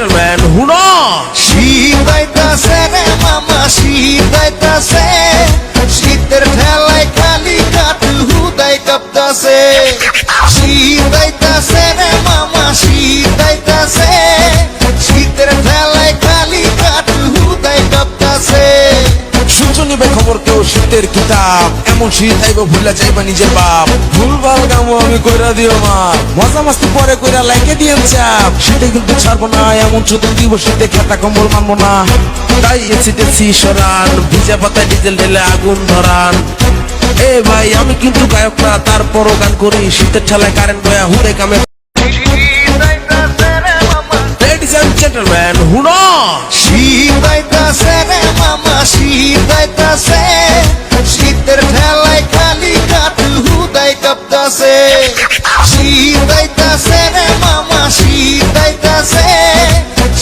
gentlemen, হুনো শীত আইতাছে রে মামা, শীত আইতাছে, শীতের ঠেলায় খালি কাটু হুদাই কাঁপতাছে। শীত আইতাছে রে মামা, শীত আইতাছে, শীতের ঠেলায় খালি কাটু হুদাই কাঁপতাছে। শুনছো নিবে খবর কেউ শীতের কিতাব, এমন শীত আইব ভুলা যাইবা নিজের বাপ। ভুলভাল কামো আমি কইরা দিও মা, মজা মাস্তি পরে কইরা লাইকে দিয়েন চাপ। শীতে কিন্তু ছাড়বো না, এমন চোদন দিব শীতে খেতা কম্বল মানবো না। তাই এসি সরান, ভিজা পাতায় ডিজেল ঢেলে আগুন ধরান। এ ভাই আমি কিন্তু গায়ক না, তারপরও গান করি শীতের ঠেলায় কারেন্ট বয়া হুড়ে কামে। Ladies and gentlemen, হুনো শীত আইতাছে রে মামা, শীত আইতাছে, শীতের ঠেলায় খালি কাটু হুদাই কাঁপতাছে। শীত আইতাছে রে মামা, শীত আইতাছে,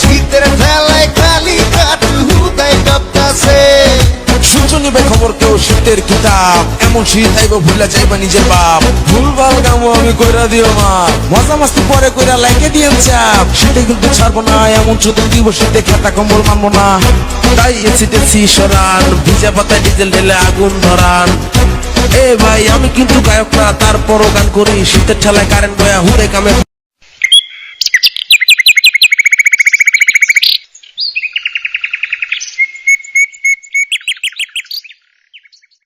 শীতের ঠেলায় খালি কাটু হুদাই কাঁপতাছে। শুনছো নিবে খবর কেউ শীতের কিতাব, এমন শীত আইব ভুলা যাইবা নিজের বাপ। ভুলভাল কামো আমি কইরা দিও মা, মজা মাস্তি পরে কইরা লাইকে দিয়েন চাপ। শীতে কিন্তু ছাড়বো না, এমন চোদন দিব শীতে খেতা কম্বল মানবো না। তাই এসি সরান, ভিজা পাতায় ডিজেল ঢেলে আগুন ধরান। এ ভাই আমি কিন্তু গায়ক না, তারপরও গান করি শীতের ঠেলায় কারেন্ট বয়া হুড়ে কামে।